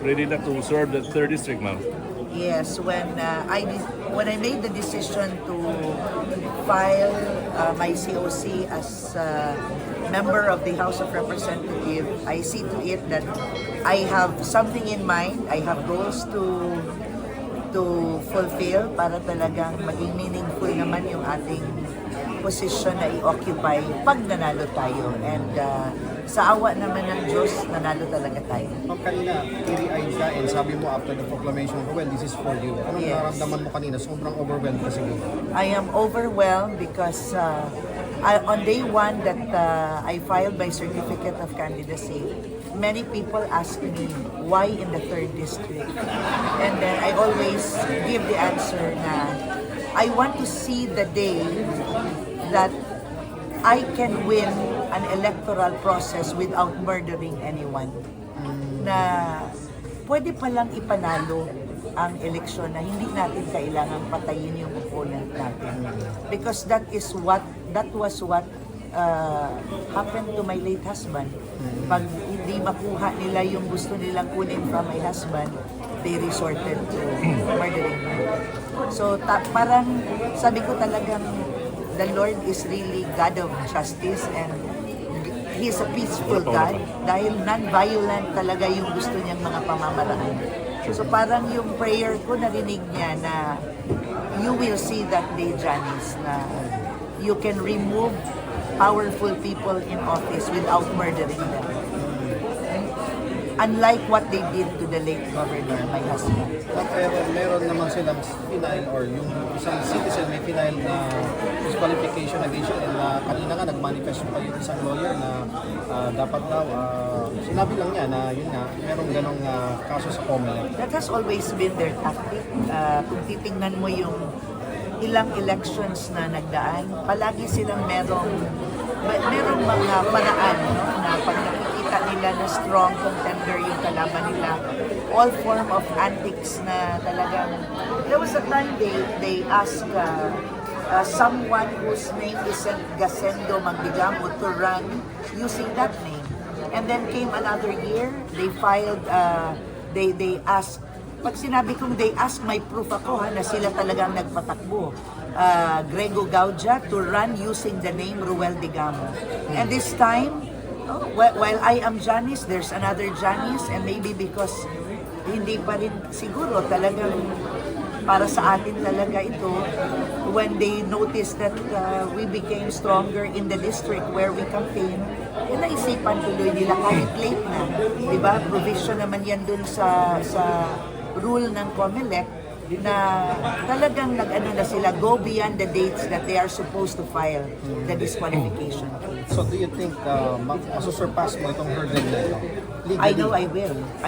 Ready na to serve the 3rd district, ma'am? Yes, when I made the decision to file my COC as a member of the House of Representatives, I see to it that I have something in mind. I have goals to fulfill para talagang maging meaningful naman yung ating position na i-occupy pag nanalo tayo. And sa awa naman ng Diyos, nanalo talaga tayo. Ma'am, kanina, teary-eyed ka and sabi mo after the proclamation, well, this is for you. Anong naramdaman mo kanina? Sobrang overwhelmed ka siguro. I am overwhelmed because on day one that I filed my certificate of candidacy, many people ask me why in the 3rd district. And then I always give the answer na I want to see the day that I can win an electoral process without murdering anyone. Na pwede palang ipanalo ang eleksyon na hindi natin kailangang patayin yung opponent natin. Because that was what happened to my late husband. Pag hindi makuha nila yung gusto nilang kunin from my husband, they resorted to murdering him. So parang sabi ko talagang the Lord is really God of justice and He's a peaceful God dahil non-violent talaga yung gusto niyang mga pamamaraan. So parang yung prayer ko narinig niya na you will see that day, Janice, na you can remove powerful people in office without murdering them. Unlike what they did to the late governor, my husband. Pero meron naman silang final or yung isang citizen may final na disqualification against you and kanina nga nag-manifest pa yung isang lawyer na dapat daw, sinabi lang niya na yun nga, merong ganong kaso sa COMELEC. That has always been their tactic. Kung titingnan mo yung ilang elections na nagdaan, palagi silang merong mga paraan, no, na pag nakikita nila na strong contender yung kalaban nila, all form of antics na talagang, there was a time they asked someone whose name isn't Gasendo Magdigamo to run using that name. And then came another year, they filed, they asked, pag sinabi kong they asked, my proof ako na sila talagang nagpatakbo. Grego Gaudia to run using the name Ruel Degamo. And this time, while I am Janice, there's another Janice, and maybe because hindi pa rin siguro talagang para sa atin talaga ito, when they noticed that we became stronger in the district where we campaign, naisipan tuloy nila kahit late na. Diba? Provision naman yan dun sa rule ng COMELEC na talagang nag-ano na sila, go beyond the dates that they are supposed to file the disqualification case. So do you think masusurpass mo itong hurdle na ito? I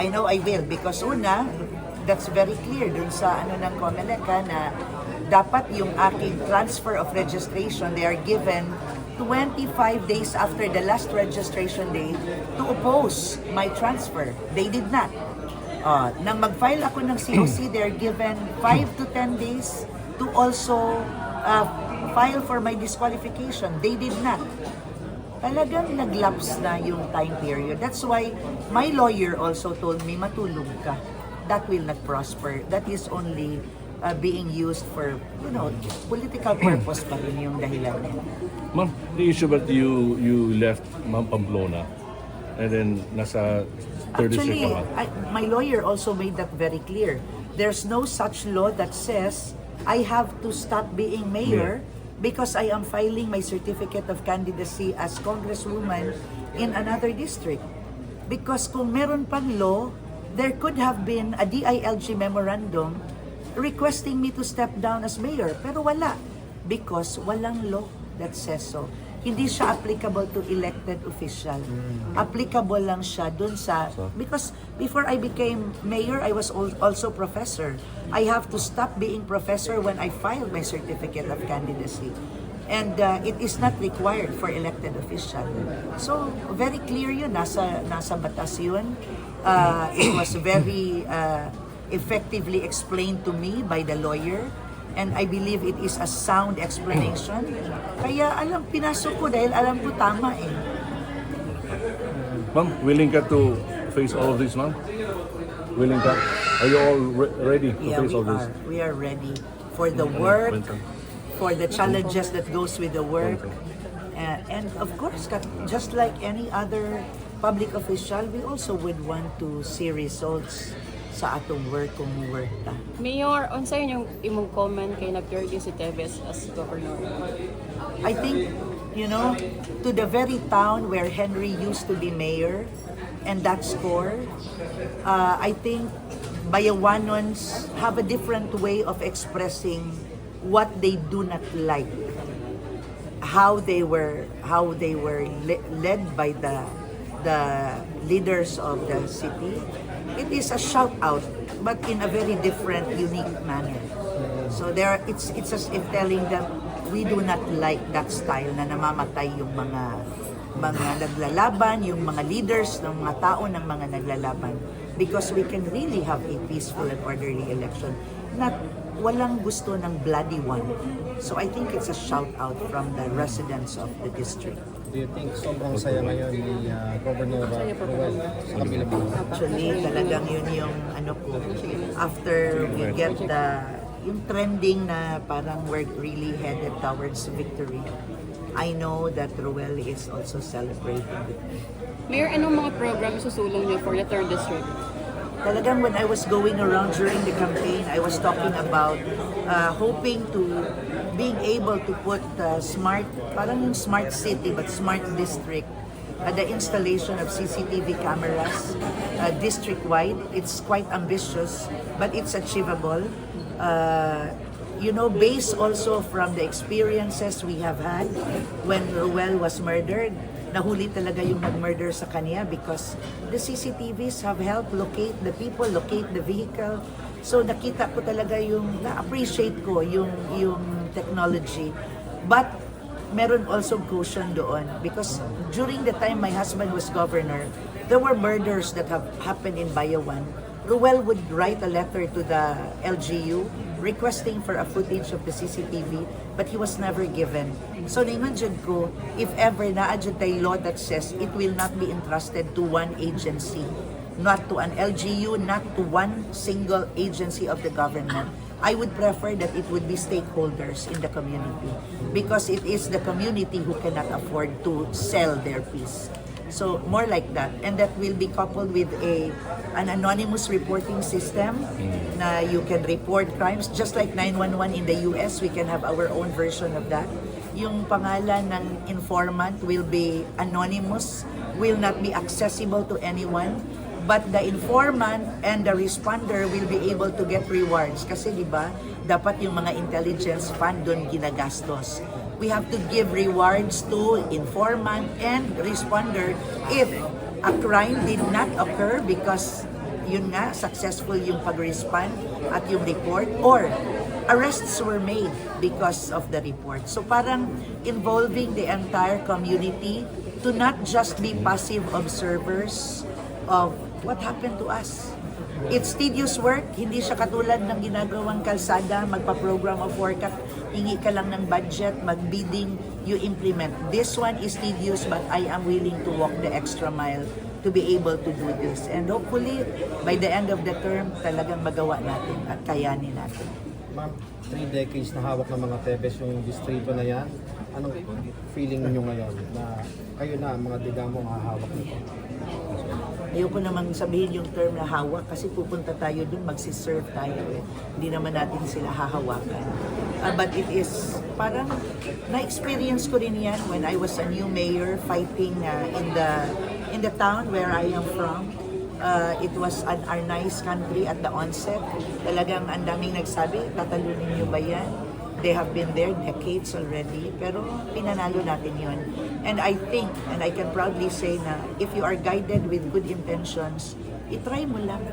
know I will because una, that's very clear dun sa ano ng COMELEC na dapat yung aking transfer of registration, they are given 25 days after the last registration day to oppose my transfer. They did not. Nang mag-file ako ng COC, they're given 5 to 10 days to also file for my disqualification. They did not. Talagang nag-lapse na yung time period. That's why my lawyer also told me, matulog ka. That will not prosper. That is only being used for, political purpose pa rin yung dahilan nila. Ma'am, the issue that you left Ma'am Pamplona and then nasa 3rd district Actually, ka, my lawyer also made that very clear. There's no such law that says I have to stop being mayor because I am filing my certificate of candidacy as Congresswoman in another district. Because kung meron pang law, there could have been a DILG memorandum requesting me to step down as mayor. Pero wala. Because walang law that says so. Hindi siya applicable to elected official. Applicable lang siya dun sa, because before I became mayor, I was also professor. I have to stop being professor when I filed my certificate of candidacy. And it is not required for elected official. So, very clear yun. Nasa batas yun. It was very effectively explained to me by the lawyer. And I believe it is a sound explanation. Kaya pinasok ko dahil alam ko tama Ma'am, willing ka to face all of this, ma'am? willing ka? Are you all ready to Yeah, face all this? we are ready for the work, for the challenges that goes with the work. And of course, just like any other public official, we also would want to see results sa atong work kung work ta. Mayor, unsa yung imong comment kay nagterdi si Teves as governor? I think, to the very town where Henry used to be mayor, and that's core, I think Bayawanons have a different way of expressing what they do not like, how they were led by the leaders of the city. It is a shout out, but in a very different, unique manner. So it's as if telling them we do not like that style na namamatay yung mga naglalaban, yung mga leaders ng mga tao ng mga naglalaban, because we can really have a peaceful and orderly election. Walang gusto ng bloody one. So I think it's a shout out from the residents of the district. Do you think sobrang saya ngayon ni Governor Ruel sa kabila po? Actually, talagang yun yung ko. After we get yung trending na parang we're really headed towards victory, I know that Ruel is also celebrating with me. Mayor, anong mga program susulong niyo for the 3rd District? Talagang when I was going around during the campaign, I was talking about hoping to being able to put parang yung smart city but smart district, the installation of CCTV cameras district-wide. It's quite ambitious, but it's achievable. Based also from the experiences we have had when Ruel was murdered. Nahuli talaga yung nag-murder sa kanya because the CCTVs have helped locate the people, locate the vehicle. So nakita ko talaga na-appreciate ko yung technology. But meron also caution doon because during the time my husband was governor, there were murders that have happened in Bayawan. Ruel would write a letter to the LGU requesting for a footage of the CCTV, but he was never given. So ningon jud ko, if ever naadjud tay law that says it will not be entrusted to one agency, not to an LGU, not to one single agency of the government, I would prefer that it would be stakeholders in the community because it is the community who cannot afford to sell their piece. So more like that, and that will be coupled with an anonymous reporting system na you can report crimes just like 911 in the US. We can have our own version of that. Yung pangalan ng informant will be anonymous, will not be accessible to anyone, but the informant and the responder will be able to get rewards kasi di ba dapat yung mga intelligence fund doon ginagastos. We have to give rewards to informant and responder if a crime did not occur because successful yung pag-respond at yung report, or arrests were made because of the report. So parang involving the entire community to not just be passive observers of what happened to us. It's tedious work, hindi siya katulad ng ginagawang kalsada, magpa-program of work at hingi ka lang ng budget, mag-bidding, you implement. This one is tedious but I am willing to walk the extra mile to be able to do this. And hopefully, by the end of the term, talagang magawa natin at kayanin natin. Ma'am, 3 decades na hawak ng mga Tebes yung distrito na yan. Anong feeling niyo ngayon na kayo na, mga Degamo, ang hahawak nito? Ayoko namang sabihin yung term na hawak kasi pupunta tayo dun, magsiserve tayo eh. Hindi naman natin sila hahawakan. But it is, parang na-experience ko rin yan when I was a new mayor fighting in the town where I am from. It was our nice country at the onset. Talagang ang daming nagsabi, tatalunin niyo ba yan? They have been there decades already, pero pinanalo natin yun. And I think, and I can proudly say na if you are guided with good intentions, itry mo lang.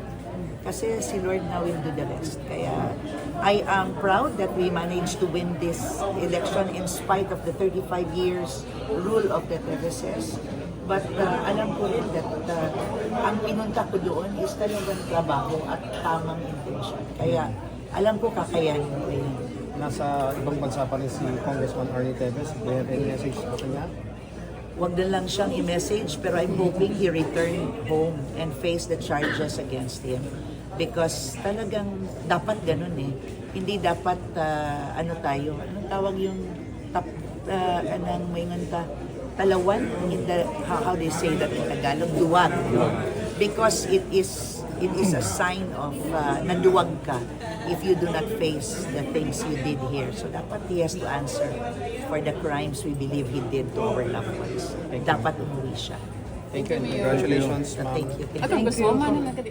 Kasi si Lord na will do the rest. Kaya I am proud that we managed to win this election in spite of the 35 years rule of the Teveses. But alam ko rin that ang pinunta ko doon is talagang trabaho at tamang intention. Kaya alam ko kakayanin ko yun. Nasa ibang bansa pa rin si Congressman Arnie Teves. Do you have any message sa kanya? Huwag na lang siyang i-message, pero I'm hoping he return home and face the charges against him. Because talagang dapat ganun eh. Hindi dapat ano tayo, anong tawag yung tap, anong may nganta, talawan in the how they say that in Tagalog, duwag. Because it is a sign of naduwag ka if you do not face the things you did here. So dapat he has to answer for the crimes we believe he did to our loved ones. Dapat umuwi siya. Thank you and congratulations, ma'am. Thank you. Congresswoman na nagkadi.